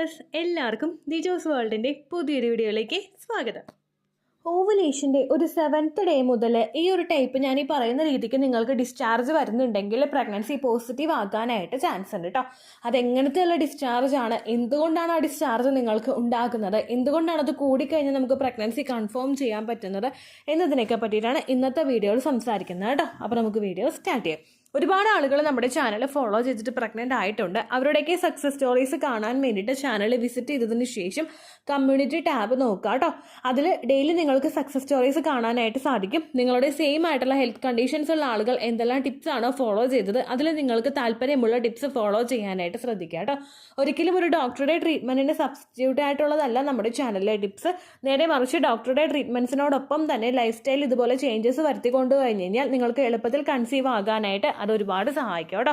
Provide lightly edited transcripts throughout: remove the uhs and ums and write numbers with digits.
Viewers എല്ലാവർക്കും ദിജോസ് വേൾഡിൻ്റെ പുതിയൊരു വീഡിയോയിലേക്ക് സ്വാഗതം. ഓവുലേഷൻ്റെ ഒരു 7th ഡേ മുതൽ ഈ ഒരു ടൈപ്പ് ഞാൻ ഈ പറയുന്ന രീതിക്ക് നിങ്ങൾക്ക് ഡിസ്ചാർജ് വരുന്നുണ്ടെങ്കിൽ പ്രഗ്നൻസി പോസിറ്റീവ് ആകാനായിട്ട് ചാൻസ് ഉണ്ട് കേട്ടോ. അതെങ്ങനത്തെയുള്ള ഡിസ്ചാർജ് ആണ്, എന്തുകൊണ്ടാണ് ആ ഡിസ്ചാർജ് നിങ്ങൾക്ക് ഉണ്ടാകുന്നത്, എന്തുകൊണ്ടാണ് അത് കൂടിക്കഴിഞ്ഞാൽ നമുക്ക് പ്രഗ്നൻസി കൺഫേം ചെയ്യാൻ പറ്റുന്നത് എന്നതിനൊക്കെ പറ്റിയിട്ടാണ് ഇന്നത്തെ വീഡിയോയിൽ സംസാരിക്കുന്നത് കേട്ടോ. അപ്പോൾ നമുക്ക് വീഡിയോ സ്റ്റാർട്ട് ചെയ്യാം. ഒരുപാട് ആളുകൾ നമ്മുടെ ചാനൽ ഫോളോ ചെയ്തിട്ട് പ്രഗ്നൻ്റ് ആയിട്ടുണ്ട്. അവരുടെയൊക്കെ സക്സസ് സ്റ്റോറീസ് കാണാൻ വേണ്ടിയിട്ട് ചാനൽ വിസിറ്റ് ചെയ്തതിന് ശേഷം കമ്മ്യൂണിറ്റി ടാബ് നോക്കുക കേട്ടോ. അതിൽ ഡെയിലി നിങ്ങൾക്ക് സക്സസ് സ്റ്റോറീസ് കാണാനായിട്ട് സാധിക്കും. നിങ്ങളുടെ സെയിം ആയിട്ടുള്ള ഹെൽത്ത് കണ്ടീഷൻസ് ഉള്ള ആളുകൾ എന്തെല്ലാം ടിപ്സ് ആണോ ഫോളോ ചെയ്തത് അതിൽ നിങ്ങൾക്ക് താല്പര്യമുള്ള ടിപ്സ് ഫോളോ ചെയ്യാനായിട്ട് ശ്രദ്ധിക്കുക കേട്ടോ. ഒരിക്കലും ഒരു ഡോക്ടറുടെ ട്രീറ്റ്മെൻറ്റിന് സബ്സ്റ്റിറ്റ്യൂട്ട് ആയിട്ടുള്ളതല്ല നമ്മുടെ ചാനലിലെ ടിപ്സ്. നേരെ മറിച്ച് ഡോക്ടറുടെ ട്രീറ്റ്മെൻറ്റ്സിനോടൊപ്പം തന്നെ ലൈഫ് സ്റ്റൈൽ ഇതുപോലെ ചേഞ്ചസ് വരുത്തിക്കൊണ്ടു കഴിഞ്ഞ് കഴിഞ്ഞാൽ നിങ്ങൾക്ക് എളുപ്പത്തിൽ കൺസീവ് ആകാനായിട്ട് അതൊരുപാട് സഹായിക്കും കേട്ടോ.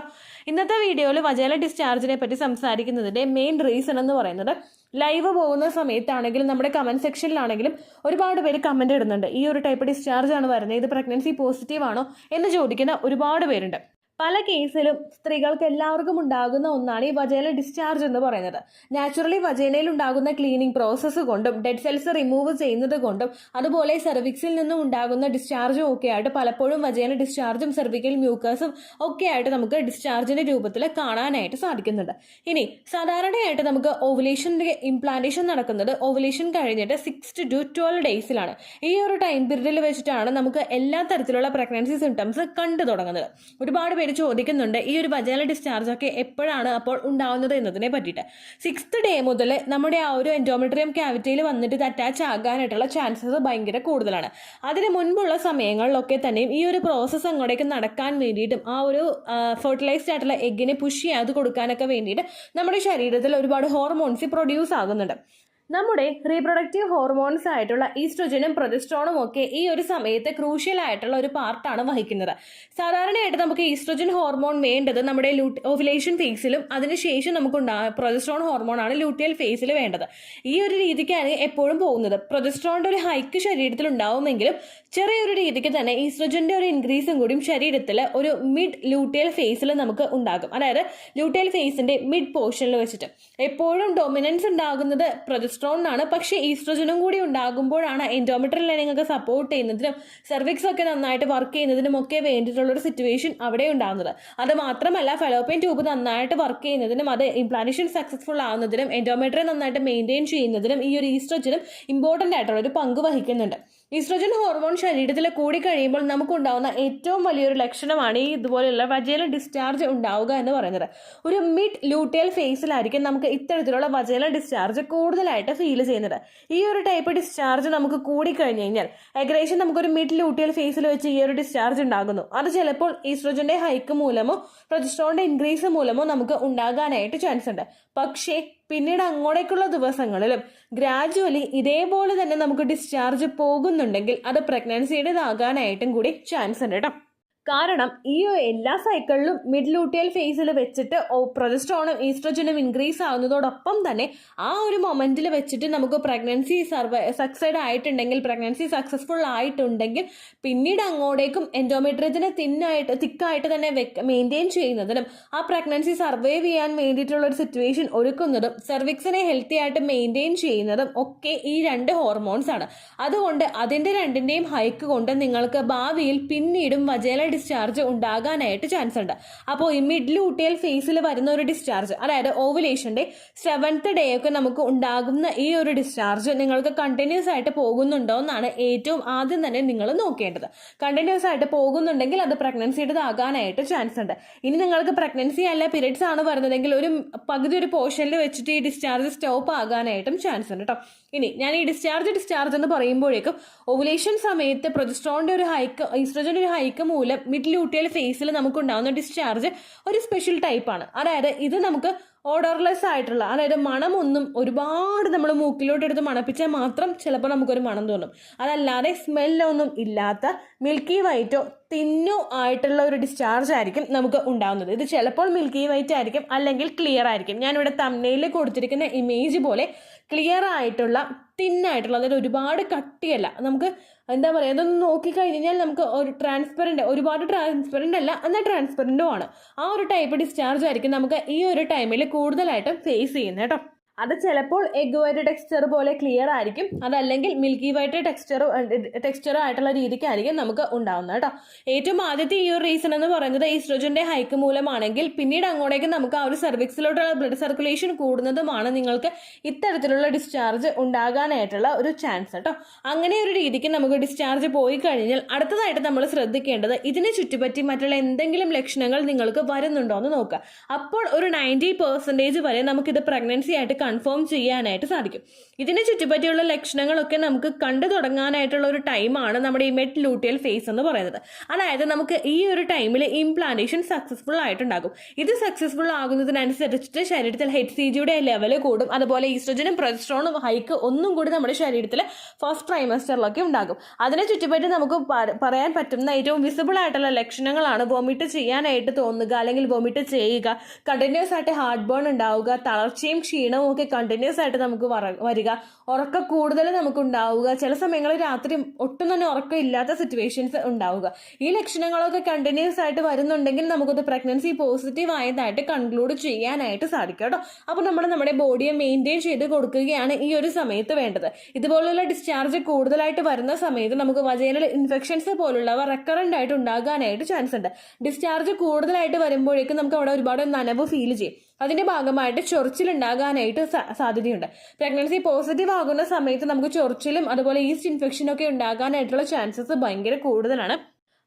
ഇന്നത്തെ വീഡിയോയിൽ വജൈനൽ ഡിസ്ചാർജിനെ പറ്റി സംസാരിക്കുന്നതിൻ്റെ മെയിൻ റീസൺ എന്ന് പറയുന്നത്, ലൈവ് പോകുന്ന സമയത്താണെങ്കിലും നമ്മുടെ കമൻറ്റ് സെക്ഷനിലാണെങ്കിലും ഒരുപാട് പേര് കമൻറ്റ് ഇടുന്നുണ്ട്. ഈ ഒരു ടൈപ്പ് ഡിസ്ചാർജ് ആണ് വരുന്നത്, ഇത് പ്രഗ്നൻസി പോസിറ്റീവ് ആണോ എന്ന് ചോദിക്കുന്ന ഒരുപാട് പേരുണ്ട്. പല കേസിലും സ്ത്രീകൾക്ക് എല്ലാവർക്കും ഉണ്ടാകുന്ന ഒന്നാണ് ഈ വജൈനൽ ഡിസ്ചാർജ് എന്ന് പറയുന്നത്. നാച്ചുറലി വജൈനയിൽ ഉണ്ടാകുന്ന ക്ലീനിങ് പ്രോസസ്സ് കൊണ്ടും ഡെഡ് സെൽസ് റിമൂവ് ചെയ്യുന്നത് കൊണ്ടും അതുപോലെ സെർവിക്സിൽ നിന്നും ഉണ്ടാകുന്ന ഡിസ്ചാർജും ഒക്കെ ആയിട്ട് പലപ്പോഴും വജൈനൽ ഡിസ്ചാർജും സെർവിക്കൽ മ്യൂക്കസും ഒക്കെ ആയിട്ട് നമുക്ക് ഡിസ്ചാർജിന്റെ രൂപത്തിൽ കാണാനായിട്ട് സാധിക്കുന്നുണ്ട്. ഇനി സാധാരണയായിട്ട് നമുക്ക് ഓവുലേഷൻ്റെ ഇംപ്ലാന്റേഷൻ നടക്കുന്നത് ഓവുലേഷൻ കഴിഞ്ഞിട്ട് 6 to 12 ഡേയ്സിലാണ്. ഈ ഒരു ടൈം പീരീഡിൽ വെച്ചിട്ടാണ് നമുക്ക് എല്ലാ തരത്തിലുള്ള പ്രഗ്നൻസി സിംറ്റംസ് കണ്ടു തുടങ്ങുന്നത്. ഒരുപാട് പേര് ചോദിക്കുന്നുണ്ട് ഈ ഒരു വജൈനൽ ഡിസ്ചാർജ് ഒക്കെ എപ്പോഴാണ് അപ്പോൾ ഉണ്ടാവുന്നത് എന്നതിനെ പറ്റിയിട്ട്. 6th ഡേ മുതൽ നമ്മുടെ ആ ഒരു എൻഡോമെട്രിയം ക്യാവിറ്റിയിൽ വന്നിട്ട് ഇത് അറ്റാച്ച് ആകാനായിട്ടുള്ള ചാൻസസ് ഭയങ്കര കൂടുതലാണ്. അതിന് മുൻപുള്ള സമയങ്ങളിലൊക്കെ തന്നെയും ഈ ഒരു പ്രോസസ്സ് അങ്ങോട്ടേക്ക് നടക്കാൻ വേണ്ടിയിട്ടും ആ ഒരു ഫെർട്ടിലൈസ്ഡ് ആയിട്ടുള്ള എഗ്ഗിനെ പുഷ് ചെയ്യാതെ കൊടുക്കാനൊക്കെ വേണ്ടിയിട്ട് നമ്മുടെ ശരീരത്തിൽ ഒരുപാട് ഹോർമോൺസ് പ്രൊഡ്യൂസ് ആകുന്നുണ്ട്. നമ്മുടെ റീപ്രൊഡക്റ്റീവ് ഹോർമോൺസ് ആയിട്ടുള്ള ഈസ്ട്രോജനും പ്രൊജസ്ട്രോണും ഒക്കെ ഈ ഒരു സമയത്ത് ക്രൂഷ്യൽ ആയിട്ടുള്ള ഒരു പാർട്ടാണ് വഹിക്കുന്നത്. സാധാരണയായിട്ട് നമുക്ക് ഈസ്ട്രോജൻ ഹോർമോൺ വേണ്ടത് നമ്മുടെ ഓവുലേഷൻ ഫേസിലും അതിനുശേഷം നമുക്ക് പ്രൊജസ്ട്രോൺ ഹോർമോണാണ് ലൂട്ടിയൽ ഫേസിൽ വേണ്ടത്. ഈ ഒരു രീതിക്കാണ് എപ്പോഴും പോകുന്നത്. പ്രൊജസ്ട്രോണിന്റെ ഒരു ഹൈക്ക് ശരീരത്തിൽ ഉണ്ടാവുമെങ്കിലും ചെറിയൊരു രീതിക്ക് തന്നെ ഈസ്ട്രോജന്റെ ഒരു ഇൻക്രീസും കൂടിയും ശരീരത്തിൽ ഒരു മിഡ് ലൂട്ടിയൽ ഫേസിൽ നമുക്ക് ഉണ്ടാകും. അതായത് ലൂട്ടിയൽ ഫേസിന്റെ മിഡ് പോർഷനിൽ വെച്ചിട്ട് എപ്പോഴും ഡൊമിനൻസ് ഉണ്ടാകുന്നത് പ്രൊജസ്ട്രോണിനാണ്. പക്ഷേ ഈസ്ട്രോജനും കൂടി ഉണ്ടാകുമ്പോഴാണ് എൻഡോമെട്രിയൽ ലൈനിങ് സപ്പോർട്ട് ചെയ്യുന്നതിനും സെർവിക്സ് ഒക്കെ നന്നായിട്ട് വർക്ക് ചെയ്യുന്നതിനും ഒക്കെ വേണ്ടിയിട്ടുള്ള ഒരു സിറ്റുവേഷൻ അവിടെ ഉണ്ടാകുന്നത്. അത് മാത്രമല്ല ഫലോപ്പിയൻ ട്യൂബ് നന്നായിട്ട് വർക്ക് ചെയ്യുന്നതിനും അത് ഇംപ്ലാന്റേഷൻ സക്സസ്ഫുൾ ആവുന്നതിനും എൻഡോമെട്രിയം നന്നായിട്ട് മെയിൻറ്റെയിൻ ചെയ്യുന്നതിനും ഈ ഒരു ഈസ്ട്രോജനും ഇമ്പോർട്ടൻ്റ് ആയിട്ടുള്ള ഒരു പങ്ക് വഹിക്കുന്നുണ്ട്. ഈസ്ട്രോജൻ ഹോർമോൺ ശരീരത്തിൽ കൂടിക്കഴിയുമ്പോൾ നമുക്കുണ്ടാകുന്ന ഏറ്റവും വലിയൊരു ലക്ഷണമാണ് ഈ ഇതുപോലെയുള്ള വജൈനൽ ഡിസ്ചാർജ് ഉണ്ടാവുക എന്ന് പറയുന്നത്. ഒരു മിഡ് ലൂട്ടിയൽ ഫേസിലായിരിക്കും നമുക്ക് ഇത്തരത്തിലുള്ള വജൈനൽ ഡിസ്ചാർജ് കൂടുതലായിട്ട് ഫീൽ ചെയ്യുന്നത്. ഈ ഒരു ടൈപ്പ് ഡിസ്ചാർജ് നമുക്ക് കൂടിക്കഴിഞ്ഞ് കഴിഞ്ഞാൽ ഏകദേശം നമുക്കൊരു മിഡ് ലൂട്ടിയൽ ഫേസിൽ വെച്ച് ഈ ഒരു ഡിസ്ചാർജ് ഉണ്ടാകുന്നു. അത് ചിലപ്പോൾ ഈസ്ട്രോജന്റെ ഹൈക്ക് മൂലമോ പ്രൊജസ്ട്രോണിന്റെ ഇൻക്രീസ് മൂലമോ നമുക്ക് ഉണ്ടാകാനായിട്ട് ചാൻസ് ഉണ്ട്. പക്ഷേ പിന്നീട് അങ്ങോട്ടേക്കുള്ള ദിവസങ്ങളിലും ഗ്രാജുവലി ഇതേപോലെ തന്നെ നമുക്ക് ഡിസ്ചാർജ് പോകുന്നുണ്ടെങ്കിൽ അത് പ്രഗ്നൻസിയുടേതാകാനായിട്ടും കൂടി ചാൻസ് ഉണ്ട് കേട്ടോ. കാരണം ഈ എല്ലാ സൈക്കിളിലും മിഡ് ലൂട്ടിയൽ ഫേസിൽ വെച്ചിട്ട് പ്രൊജസ്ട്രോണും ഈസ്ട്രോജനും ഇൻക്രീസ് ആവുന്നതോടൊപ്പം തന്നെ ആ ഒരു മൊമെന്റിൽ വെച്ചിട്ട് നമുക്ക് പ്രഗ്നൻസി സക്സൈഡ് ആയിട്ടുണ്ടെങ്കിൽ പ്രഗ്നൻസി സക്സസ്ഫുൾ ആയിട്ടുണ്ടെങ്കിൽ പിന്നീട് അങ്ങോട്ടേക്കും എൻഡോമെട്രിയത്തിനെ തിക്കായിട്ട് തന്നെ മെയിൻറ്റെയിൻ ചെയ്യുന്നതിനും ആ പ്രഗ്നൻസി സർവൈവ് ചെയ്യാൻ വേണ്ടിയിട്ടുള്ള ഒരു സിറ്റുവേഷൻ ഒരുക്കുന്നതും സെർവിക്സിനെ ഹെൽത്തി ആയിട്ട് മെയിൻറ്റെയിൻ ചെയ്യുന്നതും ഒക്കെ ഈ 2 ഹോർമോൺസ് ആണ്. അതുകൊണ്ട് അതിൻ്റെ രണ്ടിൻ്റെയും ഹൈക്ക് കൊണ്ട് നിങ്ങൾക്ക് ഭാവിയിൽ പിന്നീടും വജൈനൽ ഡിസ്ചാർജ് ഉണ്ടാകാനായിട്ട് ചാൻസ് ഉണ്ട്. അപ്പോൾ ഈ മിഡ് ലൂട്ടിയൽ ഫേസിൽ വരുന്ന ഒരു ഡിസ്ചാർജ്, അതായത് ഓവുലേഷന്റെ 7th ഡേ ഒക്കെ നമുക്ക് ഉണ്ടാകുന്ന ഈ ഒരു ഡിസ്ചാർജ് നിങ്ങൾക്ക് കണ്ടിന്യൂസ് ആയിട്ട് പോകുന്നുണ്ടോ എന്നാണ് ഏറ്റവും ആദ്യം തന്നെ നിങ്ങൾ നോക്കേണ്ടത്. കണ്ടിന്യൂസ് ആയിട്ട് പോകുന്നുണ്ടെങ്കിൽ അത് പ്രഗ്നൻസിയുടേതാകാനായിട്ട് ചാൻസ് ഉണ്ട്. ഇനി നിങ്ങൾക്ക് പ്രഗ്നൻസി അല്ല പീരിയഡ്സ് ആണ് വരുന്നതെങ്കിൽ ഒരു പകുതി ഒരു പോർഷനിൽ വെച്ചിട്ട് ഈ ഡിസ്ചാർജ് സ്റ്റോപ്പ് ആകാനായിട്ടും ചാൻസ് ഉണ്ട് കേട്ടോ. ഇനി ഞാൻ ഈ ഡിസ്ചാർജ് എന്ന് പറയുമ്പോഴേക്കും ഓവുലേഷൻ സമയത്ത് പ്രൊജസ്ട്രോണിന്റെ ഒരു ഹൈക്ക് ഈസ്ട്രോജന്റെ ഒരു ഹൈക്ക് മൂലം മിഡ് ലൂട്ടിയൽ ഫേസിൽ നമുക്ക് ഉണ്ടാകുന്ന ഡിസ്ചാർജ് ഒരു സ്പെഷ്യൽ ടൈപ്പാണ്. അതായത് ഇത് നമുക്ക് ഓഡർലെസ് ആയിട്ടുള്ള, അതായത് മണമൊന്നും ഒരുപാട് നമ്മൾ മൂക്കിലോട്ട് എടുത്ത് മണപ്പിച്ചാൽ മാത്രം ചിലപ്പോൾ നമുക്കൊരു മണം തോന്നും. അതല്ലാതെ സ്മെല്ലൊന്നും ഇല്ലാത്ത മിൽക്കി വൈറ്റോ തിന്നോ ആയിട്ടുള്ള ഒരു ഡിസ്ചാർജ് ആയിരിക്കും നമുക്ക് ഉണ്ടാകുന്നത്. ഇത് ചിലപ്പോൾ മിൽക്കി വൈറ്റ് ആയിരിക്കും, അല്ലെങ്കിൽ ക്ലിയർ ആയിരിക്കും. ഞാനിവിടെ തംബ്നെയിലിൽ കൊടുത്തിരിക്കുന്ന ഇമേജ് പോലെ ക്ലിയർ ആയിട്ടുള്ള തിന്നായിട്ടുള്ള, അതായത് ഒരുപാട് കട്ടിയല്ല, നമുക്ക് എന്താ പറയുക, അതൊന്ന് നോക്കിക്കഴിഞ്ഞാൽ നമുക്ക് ഒരു ട്രാൻസ്പെറൻറ്റ്, ഒരുപാട് ട്രാൻസ്പെറൻ്റ് അല്ല എന്നാൽ ട്രാൻസ്പെറൻറ്റും ആണ്. ആ ഒരു ടൈപ്പ് ഡിസ്ചാർജ് ആയിരിക്കും നമുക്ക് ഈ ഒരു ടൈമിൽ കൂടുതലായിട്ടും ഫേസ് ചെയ്യുന്നത് കേട്ടോ. അത് ചിലപ്പോൾ എഗ് വൈറ്റ് ടെക്സ്ചർ പോലെ ക്ലിയർ ആയിരിക്കും, അതല്ലെങ്കിൽ മിൽക്കി വൈറ്റ് ടെക്സ്ചറോ ആയിട്ടുള്ള രീതിക്കായിരിക്കും നമുക്ക് ഉണ്ടാവുന്നത് കേട്ടോ. ഏറ്റവും ആദ്യത്തെ ഈ ഒരു റീസൺ എന്ന് പറയുന്നത് ഈസ്ട്രോജന്റെ ഹൈക്ക് മൂലമാണെങ്കിൽ പിന്നീട് അങ്ങോട്ടേക്ക് നമുക്ക് ആ ഒരു സെർവിക്സിലോട്ടുള്ള ബ്ലഡ് സർക്കുലേഷൻ കൂടുന്നതുമാണ് നിങ്ങൾക്ക് ഇത്തരത്തിലുള്ള ഡിസ്ചാർജ് ഉണ്ടാകാനായിട്ടുള്ള ഒരു ചാൻസ് കേട്ടോ. അങ്ങനെ ഒരു രീതിക്ക് നമുക്ക് ഡിസ്ചാർജ് പോയി കഴിഞ്ഞാൽ അടുത്തതായിട്ട് നമ്മൾ ശ്രദ്ധിക്കേണ്ടത് ഇതിനെ ചുറ്റിപ്പറ്റി മറ്റുള്ള എന്തെങ്കിലും ലക്ഷണങ്ങൾ നിങ്ങൾക്ക് വരുന്നുണ്ടോ എന്ന് നോക്കുക. അപ്പോൾ ഒരു 90% വരെ നമുക്കിത് പ്രഗ്നൻസി ആയിട്ട് കൺഫേം ചെയ്യാനായിട്ട് സാധിക്കും. ഇതിനെ ചുറ്റിപ്പറ്റിയുള്ള ലക്ഷണങ്ങളൊക്കെ നമുക്ക് കണ്ടു തുടങ്ങാനായിട്ടുള്ള ഒരു ടൈമാണ് നമ്മുടെ ഈ മെഡ് ലൂട്ടിയൽ ഫേസ് എന്ന് പറയുന്നത്. അതായത് നമുക്ക് ഈ ഒരു ടൈമിൽ ഇംപ്ലാന്റേഷൻ സക്സസ്ഫുൾ ആയിട്ടുണ്ടാകും. ഇത് സക്സസ്ഫുൾ ആകുന്നതിനനുസരിച്ചിട്ട് ശരീരത്തിൽ HCGയുടെ ലെവൽ കൂടും. അതുപോലെ ഈസ്ട്രോജനും പ്രൊജസ്ട്രോണും ഹൈക്ക് ഒന്നും കൂടി നമ്മുടെ ശരീരത്തിൽ ഫസ്റ്റ് ട്രൈമസ്റ്ററിലൊക്കെ ഉണ്ടാകും. അതിനെ ചുറ്റിപ്പറ്റി നമുക്ക് പറയാൻ പറ്റുന്ന ഏറ്റവും വിസിബിൾ ആയിട്ടുള്ള ലക്ഷണങ്ങളാണ് വോമിറ്റ് ചെയ്യാനായിട്ട് തോന്നുക, അല്ലെങ്കിൽ വോമിറ്റ് ചെയ്യുക, കണ്ടിന്യൂസ് ആയിട്ട് ഹാർട്ട് ബേൺ ഉണ്ടാവുക, തളർച്ചയും ക്ഷീണവും ഒക്കെ കണ്ടിന്യൂസ് ആയിട്ട് നമുക്ക് വരിക, ഉറക്കം കൂടുതൽ നമുക്ക് ഉണ്ടാവുക, ചില സമയങ്ങളിൽ രാത്രി ഒട്ടും തന്നെ ഉറക്കം ഇല്ലാത്ത സിറ്റുവേഷൻസ് ഉണ്ടാവുക. ഈ ലക്ഷണങ്ങളൊക്കെ കണ്ടിന്യൂസ് ആയിട്ട് വരുന്നുണ്ടെങ്കിൽ നമുക്കത് പ്രഗ്നൻസി പോസിറ്റീവ് ആയതായിട്ട് കൺക്ലൂഡ് ചെയ്യാനായിട്ട് സാധിക്കും കേട്ടോ. അപ്പോൾ നമ്മൾ നമ്മുടെ ബോഡിയെ മെയിൻറ്റെയിൻ ചെയ്ത് കൊടുക്കുകയാണ് ഈ ഒരു സമയത്ത് വേണ്ടത്. ഇതുപോലുള്ള ഡിസ്ചാർജ് കൂടുതലായിട്ട് വരുന്ന സമയത്ത് നമുക്ക് വജൈനൽ ഇൻഫെക്ഷൻസ് പോലുള്ളവ റെക്കറന്റ് ആയിട്ട് ഉണ്ടാകാനായിട്ട് ചാൻസ് ഉണ്ട്. ഡിസ്ചാർജ് കൂടുതലായിട്ട് വരുമ്പോഴേക്കും നമുക്ക് അവിടെ ഒരുപാട് നനവ് ഫീൽ ചെയ്യും. അതിന്റെ ഭാഗമായിട്ട് ചൊറിച്ചിലുണ്ടാകാനായിട്ട് സാധ്യതയുണ്ട്. പ്രഗ്നൻസി പോസിറ്റീവ് ആകുന്ന സമയത്ത് നമുക്ക് ചൊറിച്ചിലും അതുപോലെ ഈസ്റ്റ് ഇൻഫെക്ഷനും ഒക്കെ ഉണ്ടാകാനായിട്ടുള്ള ചാൻസസ് ഭയങ്കര കൂടുതലാണ്.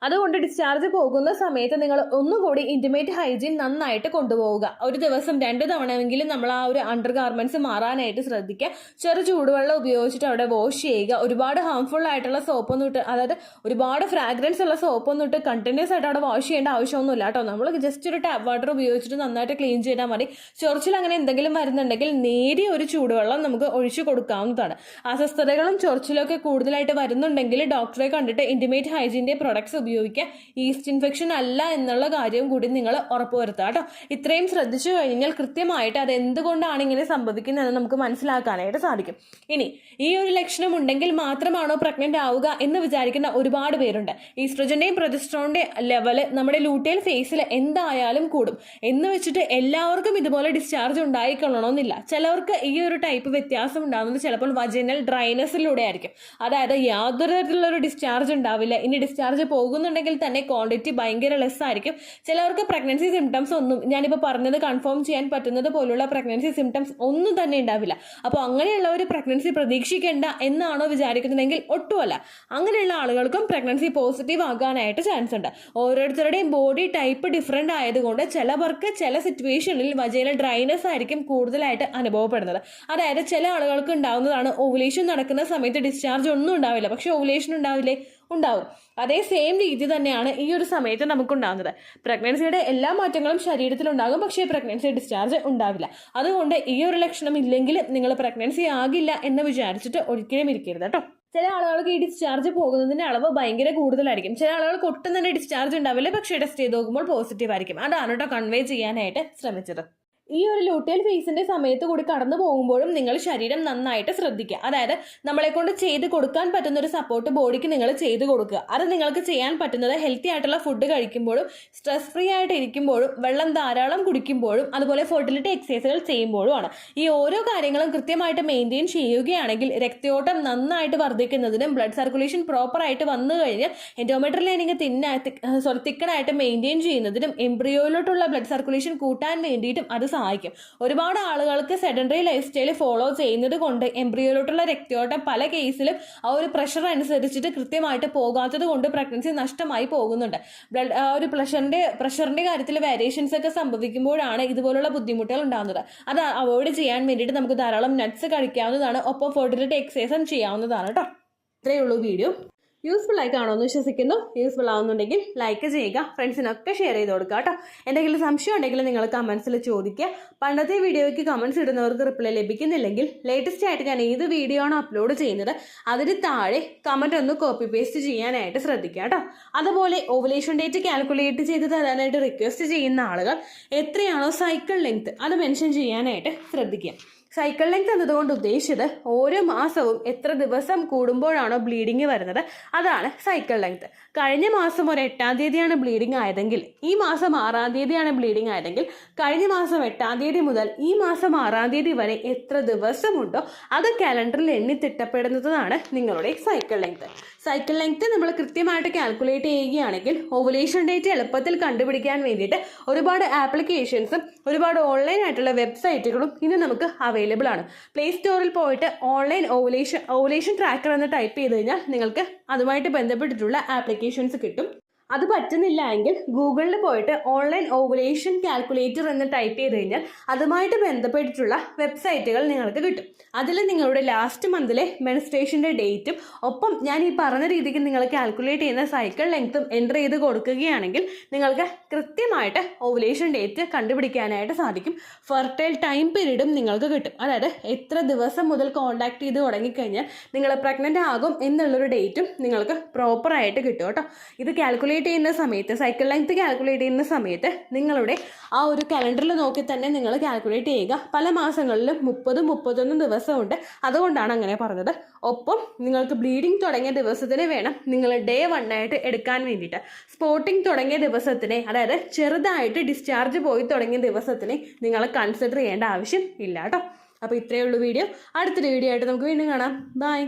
അതുകൊണ്ട് ഡിസ്ചാർജ് പോകുന്ന സമയത്ത് നിങ്ങൾ ഒന്നുകൂടി ഇന്റിമേറ്റ് ഹൈജീൻ നന്നായിട്ട് കൊണ്ടുപോവുക. ഒരു ദിവസം 2 തവണയെങ്കിലും നമ്മൾ ആ ഒരു അണ്ടർ ഗാർമെന്റ്സ് മാറാനായിട്ട് ശ്രദ്ധിക്കുക. ചെറു ചൂടുവെള്ളം ഉപയോഗിച്ചിട്ട് അവിടെ വാഷ് ചെയ്യുക. ഒരുപാട് ഹാംഫുൾ ആയിട്ടുള്ള സോപ്പൊന്നും ഇട്ട്, അതായത് ഒരുപാട് ഫ്രാഗ്രൻസ് ഉള്ള സോപ്പൊന്നും ഇട്ട് കണ്ടിന്യൂസ് ആയിട്ട് അവിടെ വാഷ് ചെയ്യേണ്ട ആവശ്യമൊന്നുമില്ല കേട്ടോ. നമ്മൾ ജസ്റ്റ് ഒരു ടാപ്പ് വാട്ടർ ഉപയോഗിച്ചിട്ട് നന്നായിട്ട് ക്ലീൻ ചെയ്താൽ മതി. ചൊറിച്ചിൽ അങ്ങനെ എന്തെങ്കിലും വരുന്നുണ്ടെങ്കിൽ നേരിയ ഒരു ചൂടുവെള്ളം നമുക്ക് ഒഴിച്ചു കൊടുക്കാവുന്നതാണ്. അസ്വസ്ഥതകളും ചൊറിച്ചിലും ഒക്കെ കൂടുതലായിട്ട് വരുന്നുണ്ടെങ്കിൽ ഡോക്ടറെ കണ്ടിട്ട് ഇന്റിമേറ്റ് ഹൈജീൻ്റെ പ്രൊഡക്ട്സ് ഉപയോഗിക്കുക. ഈസ്റ്റ് ഇൻഫെക്ഷൻ അല്ല എന്നുള്ള കാര്യം കൂടി നിങ്ങൾ ഉറപ്പുവരുത്തുക കേട്ടോ. ഇത്രയും ശ്രദ്ധിച്ചു കഴിഞ്ഞാൽ കൃത്യമായിട്ട് അത് എന്തുകൊണ്ടാണ് ഇങ്ങനെ സംഭവിക്കുന്നതെന്ന് നമുക്ക് മനസ്സിലാക്കാനായിട്ട് സാധിക്കും. ഇനി ഈ ഒരു ലക്ഷണം ഉണ്ടെങ്കിൽ മാത്രമാണോ പ്രഗ്നന്റ് ആവുക എന്ന് വിചാരിക്കുന്ന ഒരുപാട് പേരുണ്ട്. ഈസ്ട്രോജന്റെയും പ്രൊജസ്ട്രോണിന്റെ ലെവല് നമ്മുടെ ലൂട്ടിയൽ ഫേസിൽ എന്തായാലും കൂടും എന്ന് വെച്ചിട്ട് എല്ലാവർക്കും ഇതുപോലെ ഡിസ്ചാർജ് ഉണ്ടായിക്കൊള്ളണമെന്നില്ല. ചിലവർക്ക് ഈ ഒരു ടൈപ്പ് വ്യത്യാസം ഉണ്ടാകുന്നത് ചിലപ്പോൾ വജൈനൽ ഡ്രൈനസിലൂടെ ആയിരിക്കും. അതായത് യാതൊരു തരത്തിലുള്ള ഒരു ഡിസ്ചാർജ് ഉണ്ടാവില്ല. ഇനി ഡിസ്ചാർജ് പോകുന്നുണ്ടെങ്കിൽ തന്നെ ക്വാണ്ടിറ്റി ഭയങ്കര ലെസ് ആയിരിക്കും. ചിലവർക്ക് പ്രഗ്നൻസി സിംറ്റംസ് ഒന്നും, ഞാനിപ്പോൾ പറഞ്ഞത് കൺഫേം ചെയ്യാൻ പറ്റുന്നത് പോലുള്ള പ്രഗ്നൻസി സിംറ്റംസ് ഒന്നും തന്നെ ഉണ്ടാവില്ല. അപ്പോൾ അങ്ങനെയുള്ള ഒരു പ്രഗ്നൻസി പ്രതീക്ഷിക്കേണ്ട എന്നാണോ വിചാരിക്കുന്നതെങ്കിൽ ഒട്ടുമല്ല. അങ്ങനെയുള്ള ആളുകൾക്കും പ്രഗ്നൻസി പോസിറ്റീവ് ആകാനായിട്ട് ചാൻസ് ഉണ്ട്. ഓരോരുത്തരുടെയും ബോഡി ടൈപ്പ് ഡിഫറെൻ്റ് ആയതുകൊണ്ട് ചിലവർക്ക് ചില സിറ്റുവേഷനിൽ വജൈനൽ ഡ്രൈനസ് ആയിരിക്കും കൂടുതലായിട്ട് അനുഭവപ്പെടുന്നത്. അതായത് ചില ആളുകൾക്ക് ഉണ്ടാവുന്നതാണ് ഓവുലേഷൻ നടക്കുന്ന സമയത്ത് ഡിസ്ചാർജ് ഒന്നും ഉണ്ടാവില്ല, പക്ഷെ ഓവുലേഷൻ ഉണ്ടാവില്ലേ? ഉണ്ടാവും. അതേ സെയിം രീതി തന്നെയാണ് ഈ ഒരു സമയത്ത് നമുക്കുണ്ടാകുന്നത്. പ്രഗ്നൻസിയുടെ എല്ലാ മാറ്റങ്ങളും ശരീരത്തിലുണ്ടാകും, പക്ഷേ പ്രഗ്നൻസി ഡിസ്ചാർജ് ഉണ്ടാവില്ല. അതുകൊണ്ട് ഈ ഒരു ലക്ഷണം ഇല്ലെങ്കിൽ നിങ്ങൾ പ്രഗ്നൻസി ആകില്ല എന്ന് വിചാരിച്ചിട്ട് ഒരിക്കലും ഇരിക്കരുത് കേട്ടോ. ചില ആളുകൾക്ക് ഈ ഡിസ്ചാർജ് പോകുന്നതിന്റെ അളവ് ഭയങ്കര കൂടുതലായിരിക്കും. ചില ആളുകൾക്ക് ഒട്ടും തന്നെ ഡിസ്ചാർജ് ഉണ്ടാവില്ല, പക്ഷേ ടെസ്റ്റ് ചെയ്ത് നോക്കുമ്പോൾ പോസിറ്റീവ് ആയിരിക്കും. അതാണ് കേട്ടോ കൺവേ ചെയ്യാനായിട്ട് ശ്രമിച്ചത്. ഈ ഒരു ലൂട്ടിയൽ ഫേസിന്റെ സമയത്ത് കൂടി കടന്നു പോകുമ്പോഴും നിങ്ങൾ ശരീരം നന്നായിട്ട് ശ്രദ്ധിക്കുക. അതായത് നമ്മളെ കൊണ്ട് ചെയ്ത് കൊടുക്കാൻ പറ്റുന്ന ഒരു സപ്പോർട്ട് ബോഡിക്ക് നിങ്ങൾ ചെയ്ത് കൊടുക്കുക. അത് നിങ്ങൾക്ക് ചെയ്യാൻ പറ്റുന്നത് ഹെൽത്തി ആയിട്ടുള്ള ഫുഡ് കഴിക്കുമ്പോഴും സ്ട്രെസ് ഫ്രീ ആയിട്ട് ഇരിക്കുമ്പോഴും വെള്ളം ധാരാളം കുടിക്കുമ്പോഴും അതുപോലെ ഫെർട്ടിലിറ്റി എക്സസൈസുകൾ ചെയ്യുമ്പോഴുമാണ്. ഈ ഓരോ കാര്യങ്ങളും കൃത്യമായിട്ട് മെയിൻറ്റെയിൻ ചെയ്യുകയാണെങ്കിൽ രക്തയോട്ടം നന്നായിട്ട് വർദ്ധിക്കുന്നതിനും ബ്ലഡ് സർക്കുലേഷൻ പ്രോപ്പറായിട്ട് വന്നു കഴിഞ്ഞാൽ എൻഡോമെട്രിയൽ ലൈനിങ് തിക്കണായിട്ട് മെയിൻറ്റെയിൻ ചെയ്യുന്നതിനും എംബ്രിയോയിലോട്ടുള്ള ബ്ലഡ് സർക്കുലേഷൻ കൂട്ടാൻ വേണ്ടിയിട്ടും അത് സഹായിക്കും. ഒരുപാട് ആളുകൾക്ക് സെഡൻഡറി ലൈഫ് സ്റ്റൈൽ ഫോളോ ചെയ്യുന്നത് കൊണ്ട് എംബ്രിയോയിലോട്ടുള്ള രക്തയോട്ടം പല കേസിലും ആ ഒരു പ്രഷർ അനുസരിച്ചിട്ട് കൃത്യമായിട്ട് പോകാത്തത് കൊണ്ട് പ്രഗ്നൻസി നഷ്ടമായി പോകുന്നുണ്ട്. ഒരു പ്രഷറിന്റെ കാര്യത്തിൽ വേരിയേഷൻസ് ഒക്കെ സംഭവിക്കുമ്പോഴാണ് ഇതുപോലുള്ള ബുദ്ധിമുട്ടുകൾ ഉണ്ടാകുന്നത്. അത് അവോയ്ഡ് ചെയ്യാൻ വേണ്ടിയിട്ട് നമുക്ക് ധാരാളം നട്ട്സ് കഴിക്കാവുന്നതാണ്. ഒപ്പം ഫെർട്ടിലിറ്റി എക്സസൈസും ചെയ്യാവുന്നതാണ് കേട്ടോ. ഇത്രയേ ഉള്ളൂ വീഡിയോ. യൂസ്ഫുൾ ആയി കാണുമെന്ന് വിശ്വസിക്കുന്നു. യൂസ്ഫുൾ ആവുന്നുണ്ടെങ്കിൽ ലൈക്ക് ചെയ്യുക, ഫ്രണ്ട്സിനൊക്കെ ഷെയർ ചെയ്ത് കൊടുക്കുക കേട്ടോ. എന്തെങ്കിലും സംശയം ഉണ്ടെങ്കിൽ നിങ്ങൾ കമൻസിൽ ചോദിക്കുക. പണ്ടത്തെ വീഡിയോയ്ക്ക് കമൻസ് ഇടുന്നവർക്ക് റിപ്ലൈ ലഭിക്കുന്നില്ലെങ്കിൽ ലേറ്റസ്റ്റ് ആയിട്ട് ഞാൻ ഏത് വീഡിയോ ആണ് അപ്ലോഡ് ചെയ്യുന്നത് അതിന് താഴെ കമൻറ്റ് ഒന്ന് കോപ്പി പേസ്റ്റ് ചെയ്യാനായിട്ട് ശ്രദ്ധിക്കുക കേട്ടോ. അതുപോലെ ഓവുലേഷൻ ഡേറ്റ് കാൽക്കുലേറ്റ് ചെയ്ത് തരാനായിട്ട് റിക്വസ്റ്റ് ചെയ്യുന്ന ആളുകൾ എത്രയാണോ സൈക്കിൾ ലെങ്ത് അത് മെൻഷൻ ചെയ്യാനായിട്ട് ശ്രദ്ധിക്കുക. സൈക്കിൾ ലെങ്ത് എന്നതുകൊണ്ട് ഉദ്ദേശിച്ചത് ഓരോ മാസവും എത്ര ദിവസം കൂടുമ്പോഴാണോ ബ്ലീഡിങ് വരുന്നത് അതാണ് സൈക്കിൾ ലെങ്ത്. കഴിഞ്ഞ മാസം ഒരു 8-ാം തീയതിയാണ് ബ്ലീഡിങ് ആയതെങ്കിൽ ഈ മാസം 6-ാം തീയതിയാണ് ബ്ലീഡിങ് ആയതെങ്കിൽ കഴിഞ്ഞ മാസം 8-ാം തീയതി മുതൽ ഈ മാസം 6-ാം തീയതി വരെ എത്ര ദിവസമുണ്ടോ അത് കാലണ്ടറിൽ എണ്ണി തിട്ടപ്പെടുന്നതാണ് നിങ്ങളുടെ സൈക്കിൾ ലെങ്ത്. സൈക്കിൾ ലെങ്ത് നമ്മൾ കൃത്യമായിട്ട് കാൽക്കുലേറ്റ് ചെയ്യുകയാണെങ്കിൽ ഓവുലേഷൻ ഡേറ്റ് എളുപ്പത്തിൽ കണ്ടുപിടിക്കാൻ വേണ്ടിയിട്ട് ഒരുപാട് ആപ്ലിക്കേഷൻസും ഒരുപാട് ഓൺലൈൻ ആയിട്ടുള്ള വെബ്സൈറ്റുകളും ഇന്ന് നമുക്ക് അവൈലബിൾ ആണ്. പ്ലേ സ്റ്റോറിൽ പോയിട്ട് ഓൺലൈൻ ഓവുലേഷൻ ട്രാക്കർ എന്ന് ടൈപ്പ് ചെയ്ത് കഴിഞ്ഞാൽ നിങ്ങൾക്ക് അതുമായിട്ട് ബന്ധപ്പെട്ടിട്ടുള്ള ആപ്ലിക്കേഷൻസ് കിട്ടും. അത് പറ്റുന്നില്ല എങ്കിൽ ഗൂഗിളിൽ പോയിട്ട് ഓൺലൈൻ ഓവുലേഷൻ കാൽക്കുലേറ്റർ എന്ന് ടൈപ്പ് ചെയ്ത് കഴിഞ്ഞാൽ അതുമായിട്ട് ബന്ധപ്പെട്ടിട്ടുള്ള വെബ്സൈറ്റുകൾ നിങ്ങൾക്ക് കിട്ടും. അതിൽ നിങ്ങളുടെ ലാസ്റ്റ് മന്തിലെ മെൻസ്ട്രേഷൻ്റെ ഡേറ്റും ഒപ്പം ഞാൻ ഈ പറഞ്ഞ രീതിക്ക് നിങ്ങൾ കാൽക്കുലേറ്റ് ചെയ്യുന്ന സൈക്കിൾ ലെങ്ത്തും എൻ്റർ ചെയ്ത് കൊടുക്കുകയാണെങ്കിൽ നിങ്ങൾക്ക് കൃത്യമായിട്ട് ഓവുലേഷൻ ഡേറ്റ് കണ്ടുപിടിക്കാനായിട്ട് സാധിക്കും. ഫെർട്ടൈൽ ടൈം പീരീഡും നിങ്ങൾക്ക് കിട്ടും. അതായത് എത്ര ദിവസം മുതൽ കോൺടാക്ട് ചെയ്ത് തുടങ്ങിക്കഴിഞ്ഞാൽ നിങ്ങൾ പ്രഗ്നൻ്റ് ആകും എന്നുള്ളൊരു ഡേറ്റും നിങ്ങൾക്ക് പ്രോപ്പറായിട്ട് കിട്ടും കേട്ടോ. ഇത് കാൽക്കുലേറ്റ് ചെയ്യുന്ന സമയത്ത് സൈക്കിൾ ലെങ്ത് കാൽക്കുലേറ്റ് ചെയ്യുന്ന സമയത്ത് നിങ്ങളുടെ ആ ഒരു കലണ്ടറിൽ നോക്കി തന്നെ നിങ്ങൾ കാൽക്കുലേറ്റ് ചെയ്യുക. പല മാസങ്ങളിലും 30-31 ദിവസമുണ്ട്, അതുകൊണ്ടാണ് അങ്ങനെ പറഞ്ഞത്. ഒപ്പം നിങ്ങൾക്ക് ബ്ലീഡിങ് തുടങ്ങിയ ദിവസത്തിന് വേണം നിങ്ങൾ ഡേ 1 ആയിട്ട് എടുക്കാൻ വേണ്ടിയിട്ട്. സ്പോട്ടിങ് തുടങ്ങിയ ദിവസത്തിനെ, അതായത് ചെറുതായിട്ട് ഡിസ്ചാർജ് പോയി തുടങ്ങിയ ദിവസത്തിനെ നിങ്ങൾ കൺസിഡർ ചെയ്യേണ്ട ആവശ്യം ഇല്ല കേട്ടോ. അപ്പോൾ ഇത്രയേ ഉള്ളൂ വീഡിയോ. അടുത്തൊരു വീഡിയോ ആയിട്ട് നമുക്ക് വീണ്ടും കാണാം. ബൈ.